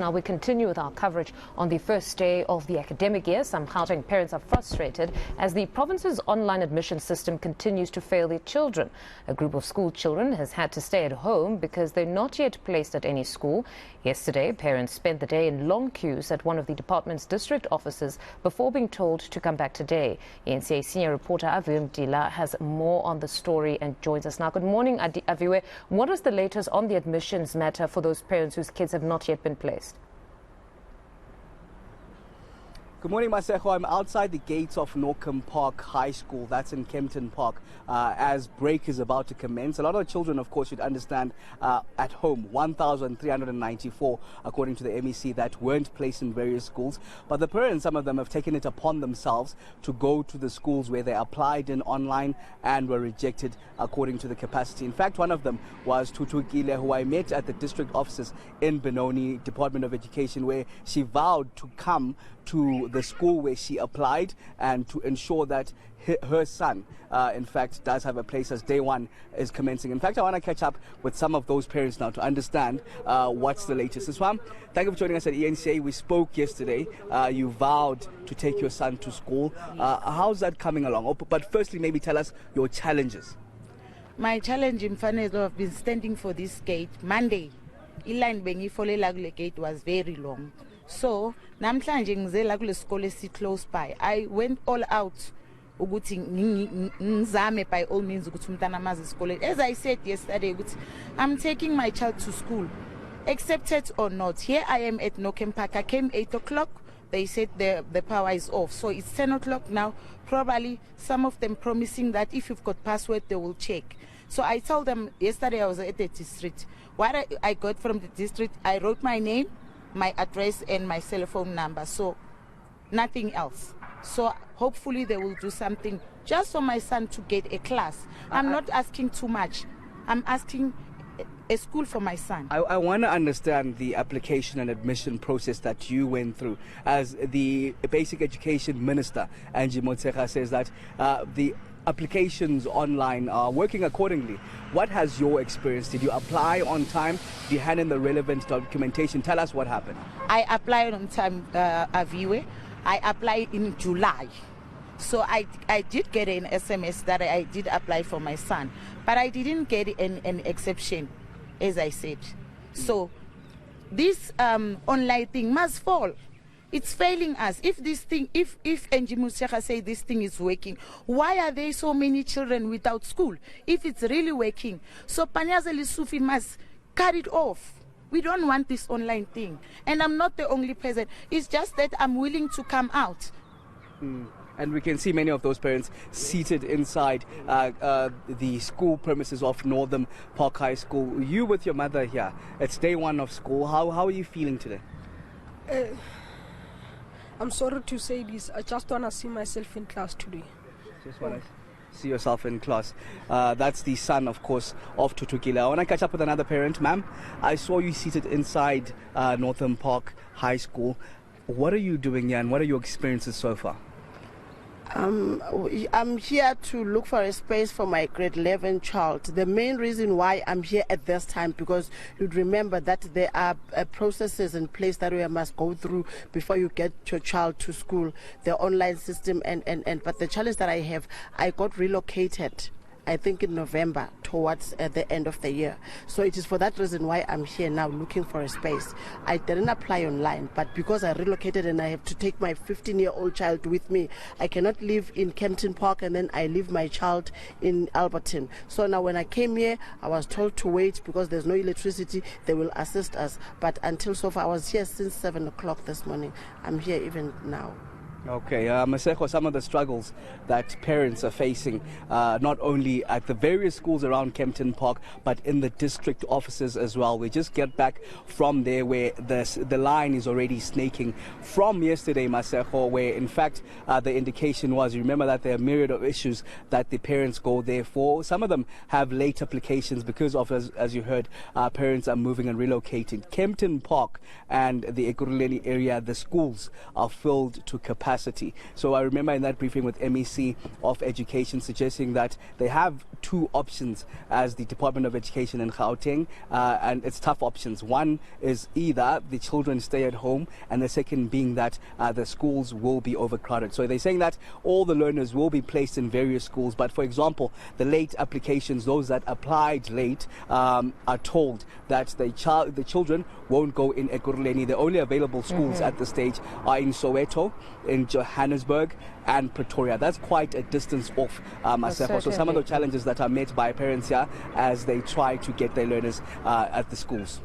Now we continue with our coverage on the first day of the academic year. Some Gauteng parents are frustrated as the province's online admission system continues to fail their children. A group of school children has had to stay at home because they're not yet placed at any school. Yesterday, parents spent the day in long queues at one of the department's district offices before being told to come back today. eNCA senior reporter Aviwe Mtila has more on the story and joins us now. Good morning, Aviwe. What is the latest on the admissions matter for those parents whose kids have not yet been placed? Good morning, Maseko. I'm outside the gates of Northam Park High School. That's in Kempton Park as break is about to commence. A lot of children, of course, should understand at home, 1,394, according to the MEC, that weren't placed in various schools. But the parents, some of them have taken it upon themselves to go to the schools where they applied in online and were rejected according to the capacity. In fact, one of them was Tutukile, who I met at the district offices in Benoni, Department of Education, where she vowed to come to the school where she applied and to ensure that her son, in fact, does have a place as day one is commencing. In fact, I want to catch up with some of those parents now to understand what's the latest. Iswam, thank you for joining us at eNCA. We spoke yesterday. You vowed to take your son to school. How's that coming along? But firstly, maybe tell us your challenges. My challenge in Fanezo, I've been standing for this gate Monday. Iline bengi fole lagule gate was very long. So, namhlanje ngizela kule sikole si close by. I went all out ukuthi ngizame by all means ukuthi umntana amazi isikole. As I said yesterday, I'm taking my child to school, accepted or not. Here I am at Northam Park. I came 8 o'clock. They said the power is off. So it's 10 o'clock now. Probably some of them promising that if you've got password, they will check. So I told them yesterday I was at the district. What I got from the district, I wrote my name, my address and my cell phone number, so nothing else. So hopefully they will do something just for my son to get a class. I'm not asking too much. I'm asking a school for my son. I want to understand the application and admission process that you went through. As the Basic Education Minister, Aviwe Mtila, says that the applications online are working accordingly. What has your experience? Did you apply on time? Did you hand in the relevant documentation? Tell us what happened. I applied on time, Aviwe. I applied in July. So I did get an SMS that I did apply for my son, but I didn't get an exception, as I said. So this online thing must fall. It's failing us. If this thing, if Aviwe Mtila say this thing is working, why are there so many children without school? If it's really working, so Panyaza Sufi must cut it off. We don't want this online thing. And I'm not the only person. It's just that I'm willing to come out. And we can see many of those parents seated inside the school premises of Northam Park High School. You with your mother here. It's day one of school. How are you feeling today? I'm sorry to say this. I just want to see myself in class today. Just want to see yourself in class. That's the son, of course, of Tutukile. I want to catch up with another parent. Ma'am, I saw you seated inside Northam Park High School. What are you doing here and what are your experiences so far? I'm here to look for a space for my grade 11 child. The main reason why I'm here at this time, because you'd remember that there are processes in place that we must go through before you get your child to school, the online system, but the challenge that I have, I got relocated, I think in November, towards the end of the year. So it is for that reason why I'm here now looking for a space. I didn't apply online, but because I relocated and I have to take my 15-year-old child with me, I cannot live in Kempton Park and then I leave my child in Alberton. So now when I came here, I was told to wait because there's no electricity. They will assist us. But until so far, I was here since 7 o'clock this morning. I'm here even now. Okay, Maseko, some of the struggles that parents are facing, not only at the various schools around Kempton Park, but in the district offices as well. We just get back from there where the line is already snaking from yesterday, Maseko, where in fact the indication was, you remember that there are a myriad of issues that the parents go there for. Some of them have late applications because of, as you heard, parents are moving and relocating. Kempton Park and the Ekurhuleni area, the schools are filled to capacity. capacity. So I remember in that briefing with MEC of Education suggesting that they have two options as the Department of Education in Gauteng, and it's tough options. One is either the children stay at home, and the second being that the schools will be overcrowded. So they're saying that all the learners will be placed in various schools, but for example, the late applications, those that applied late, are told that the children won't go in Ekurhuleni. The only available schools at this stage are in Soweto, in Johannesburg, and Pretoria. That's quite a distance off, Maseko. So some of the challenges that are met by parents here as they try to get their learners at the schools.